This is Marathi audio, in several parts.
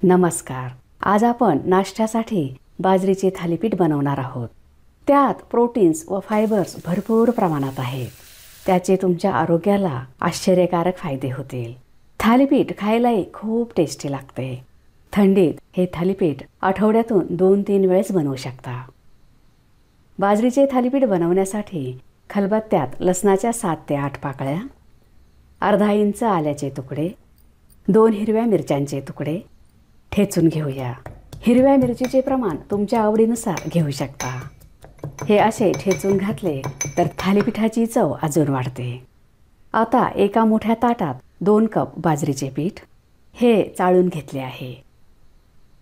नमस्कार. आज आपण नाश्त्यासाठी बाजरीचे थालीपीठ बनवणार आहोत. त्यात प्रोटीन्स व फायबर्स भरपूर प्रमाणात आहेत. त्याचे तुमच्या आरोग्याला आश्चर्यकारक फायदे होतील. थालीपीठ खायलाही खूप टेस्टी लागते. थंडीत हे थालीपीठ आठवड्यातून 2-3 वेळेस बनवू शकता. बाजरीचे थालीपीठ बनवण्यासाठी खलबत्त्यात लसणाच्या 7 ते 8 पाकळ्या, अर्धा इंच आल्याचे तुकडे, 2 हिरव्या मिरच्यांचे तुकडे ठेचून घेऊया. हिरव्या मिरचीचे प्रमाण तुमच्या आवडीनुसार घेऊ शकता. हे असे ठेचून घातले तर थालीपीठाची चव अजून वाढते. आता एका मोठ्या ताटात 2 कप बाजरीचे पीठ हे चाळून घेतले आहे.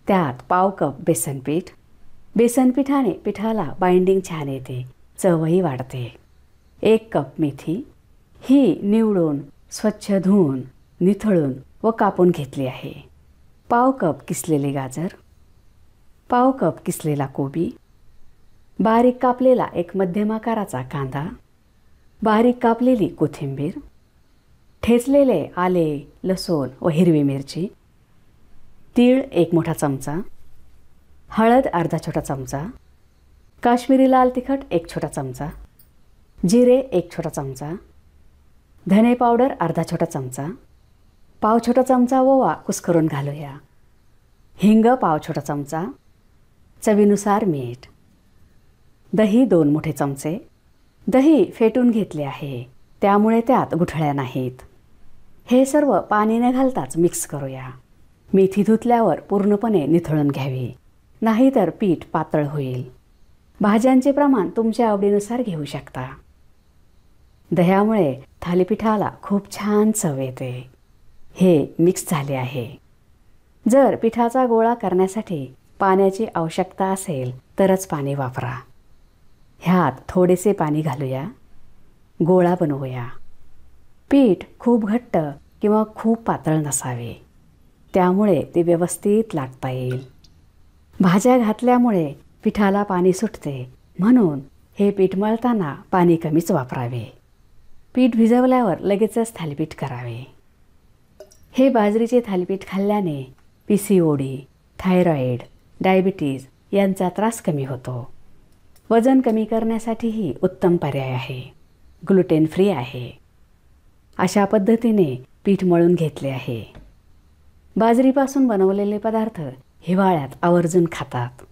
त्यात पाव कप बेसन पीठ. बेसन पिठाने पिठाला बाइंडिंग छान येते, चवही वाढते. 1 कप मेथी ही निवडून स्वच्छ धुवून निथळून व कापून घेतली आहे. पाव कप किसलेले गाजर, पाव कप किसलेला कोबी, बारीक कापलेला एक मध्यम आकाराचा कांदा, बारीक कापलेली कोथिंबीर, ठेचलेले आले, लसूण व हिरवी मिरची, तीळ 1 मोठा चमचा, हळद अर्धा छोटा चमचा, काश्मीरी लाल तिखट 1 छोटा चमचा, जिरे 1 छोटा चमचा, धने पावडर अर्धा छोटा चमचा, पाव छोटा चमचा ओवा कुस्करून घालूया. हिंग पाव छोटा चमचा, चवीनुसार मीठ, दही 2 मोठे चमचे. दही फेटून घेतले आहे, त्यामुळे त्यात गुठळ्या नाहीत. हे सर्व पाणी न घालताच मिक्स करूया. मेथी धुतल्यावर पूर्णपणे निथळून घ्यावी, नाहीतर पीठ पातळ होईल. भाज्यांचे प्रमाण तुमच्या आवडीनुसार घेऊ शकता. दह्यामुळे थालीपीठाला खूप छान चव येते. हे मिक्स झाले आहे. जर पिठाचा गोळा करण्यासाठी पाण्याची आवश्यकता असेल तरच पाणी वापरा. ह्यात थोडेसे पाणी घालूया. गोळा बनवूया. पीठ खूप घट्ट किंवा खूप पातळ नसावे, त्यामुळे ते व्यवस्थित लाटता येईल. भाज्या घातल्यामुळे पिठाला पाणी सुटते, म्हणून हे पीठ मळताना पाणी कमीच वापरावे. पीठ भिजवल्यावर लगेचच थालीपीठ करावे. हे बाजरीचे थालीपीठ खाल्ल्याने PCOD, थायरॉईड, डायबिटीज यांचा त्रास कमी होतो. वजन कमी करण्यासाठीही उत्तम पर्याय आहे. ग्लुटेन फ्री आहे. अशा पद्धतीने पीठ मळून घेतले आहे. बाजरीपासून बनवलेले पदार्थ हिवाळ्यात आवर्जून खातात.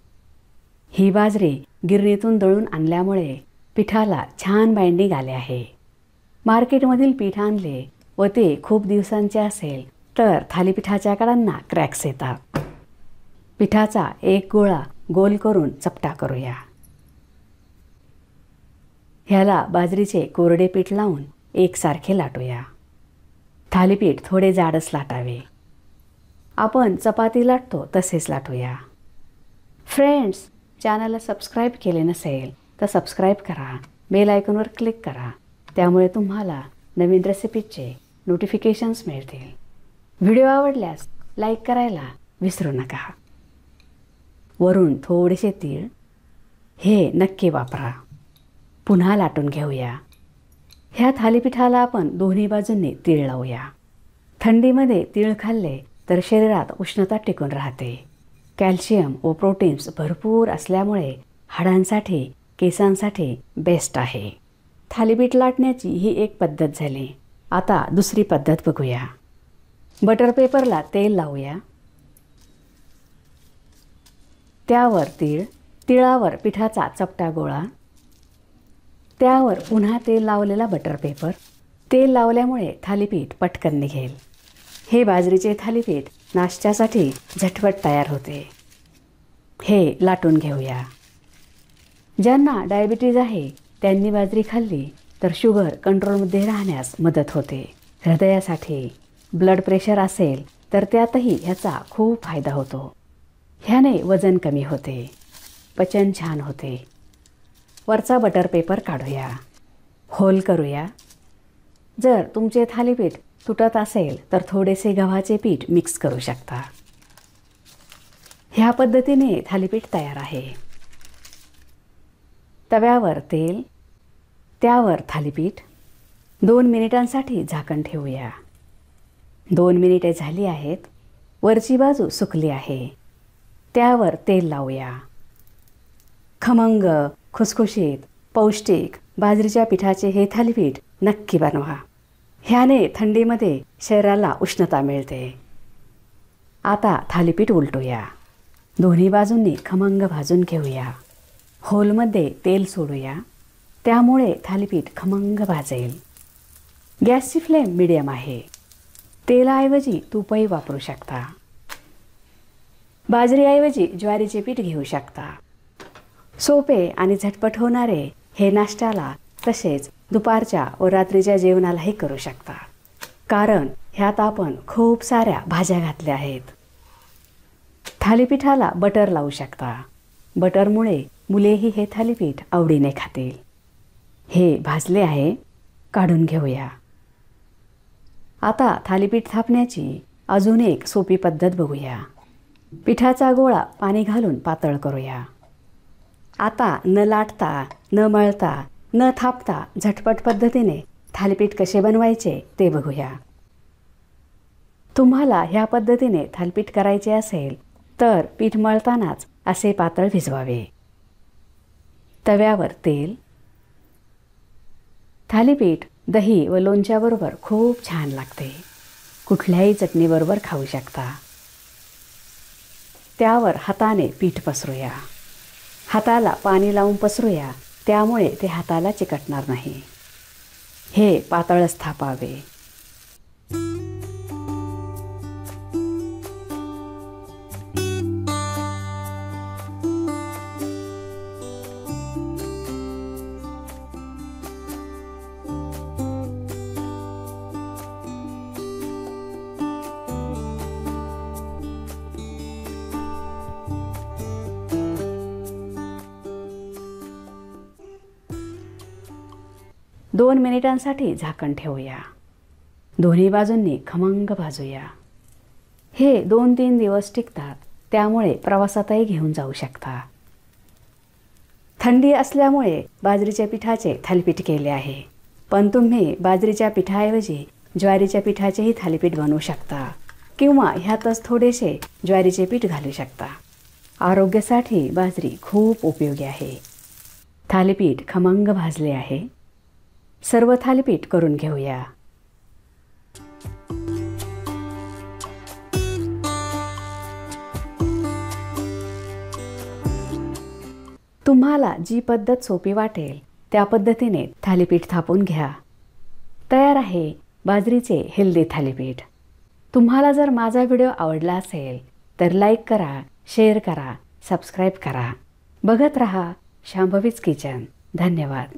ही बाजरी गिरणीतून दळून आणल्यामुळे पिठाला छान बाइंडिंग आले आहे. मार्केटमधील पीठ आणले व ते खूप दिवसांचे असेल तर थालीपीठाच्या कडांना क्रॅक्स येतात. पिठाचा एक गोळा गोल करून चपटा करूया. ह्याला बाजरीचे कोरडे पीठ लावून एकसारखे लाटूया. थालीपीठ थोडे जाडच लाटावे. आपण चपाती लाटतो तसेच लाटूया. फ्रेंड्स, चॅनलला सबस्क्राईब केले नसेल तर सबस्क्राईब करा. बेल आयकॉनवर क्लिक करा. त्यामुळे तुम्हाला नवीन रेसिपीचे नोटिफिकेशन्स मिळतील. व्हिडिओ आवडल्यास लाईक करायला विसरू नका. वरून थोडेसे तीळ हे नक्की वापरा. पुन्हा लाटून घेऊया. ह्या थालीपीठाला आपण दोन्ही बाजूंनी तीळ लावूया. थंडीमध्ये तीळ खाल्ले तर शरीरात उष्णता टिकून राहते. कॅल्शियम व प्रोटीन्स भरपूर असल्यामुळे हाडांसाठी, केसांसाठी बेस्ट आहे. थालीपीठ लाटण्याची ही एक पद्धत झाली. आता दुसरी पद्धत बघूया. बटर पेपरला तेल लावूया. त्यावर तीळ, तिळावर पिठाचा चपटा गोळा, त्यावर पुन्हा तेल लावलेला बटर पेपर. तेल लावल्यामुळे थालीपीठ पटकन निघेल. हे बाजरीचे थालीपीठ नाश्त्यासाठी झटपट तयार होते. हे लाटून घेऊया. ज्यांना डायबिटीज आहे त्यांनी बाजरी खाल्ली तर शुगर कंट्रोलमध्ये राहण्यास मदत होते. हृदयासाठी, ब्लड प्रेशर असेल तर त्यातही ह्याचा खूप फायदा होतो. ह्याने वजन कमी होते, पचन छान होते. वरचा बटर पेपर काढूया. होल करूया. जर तुमचे थालीपीठ तुटत असेल तर थोडेसे गव्हाचे पीठ मिक्स करू शकता. ह्या पद्धतीने थालीपीठ तयार आहे. तव्यावर तेल, त्यावर थालीपीठ. 2 मिनिटांसाठी झाकण ठेवूया. 2 मिनिटे झाली आहेत. वरची बाजू सुकली आहे. त्यावर तेल लावूया. खमंग, खुसखुशीत, पौष्टिक बाजरीच्या पिठाचे हे थालीपीठ नक्की बनवा. ह्याने थंडीमध्ये शरीराला उष्णता मिळते. आता थालीपीठ उलटूया. दोन्ही बाजूंनी खमंग भाजून घेऊया. होलमध्ये तेल सोडूया. त्यामुळे थालीपीठ खमंग भाजेल. गॅसची फ्लेम मीडियम आहे. तेलाऐवजी तूपही वापरू शकता. बाजरीऐवजी ज्वारीचे पीठ घेऊ शकता. सोपे आणि झटपट होणारे हे नाश्त्याला तसेच दुपारच्या व रात्रीच्या जेवणालाही करू शकता. कारण ह्यात आपण खूप साऱ्या भाज्या घातल्या आहेत. थालीपीठाला बटर लावू शकता. बटरमुळे मुलेही हे थालीपीठ आवडीने खातील. हे भाजले आहे. काढून घेऊया. आता थालीपीठ थापण्याची अजून एक सोपी पद्धत बघूया. पिठाचा गोळा पाणी घालून पातळ करूया. आता न लाटता, न मळता, न थापता झटपट पद्धतीने थालीपीठ कसे बनवायचे ते बघूया. तुम्हाला ह्या पद्धतीने थालीपीठ करायचे असेल तर पीठ मळतानाच असे पातळ भिजवावे. तव्यावर तेल. थालीपीठ दही व लोणच्याबरोबर खूप छान लागते. कुठल्याही चटणीबरोबर खाऊ शकता. त्यावर हाताने पीठ पसरूया. हाताला पाणी लावून पसरूया. त्यामुळे ते हाताला चिकटणार नाही. हे पातळच थापावे. दोन मिनिटांसाठी झाकण ठेवूया. दोन्ही बाजूंनी खमंग भाजूया. हे 2-3 दिवस टिकतात. त्यामुळे प्रवासातही घेऊन जाऊ शकता. थंडी असल्यामुळे बाजरीच्या पिठाचे थालीपीठ केले आहे. पण तुम्ही बाजरीच्या पिठाऐवजी ज्वारीच्या पिठाचेही थालीपीठ बनवू शकता किंवा ह्यातच थोडेसे ज्वारीचे पीठ घालू शकता. आरोग्यासाठी बाजरी खूप उपयोगी आहे. थालीपीठ खमंग भाजले आहे. सर्व थालीपीठ करून घेऊया. तुम्हाला जी पद्धत सोपी वाटेल त्या पद्धतीने थालीपीठ थापून घ्या. तयार आहे बाजरीचे हेल्दी थालीपीठ. तुम्हाला जर माझा व्हिडिओ आवडला असेल तर लाईक करा, शेअर करा, सबस्क्राईब करा. बघत रहा शांभवीज किचन. धन्यवाद.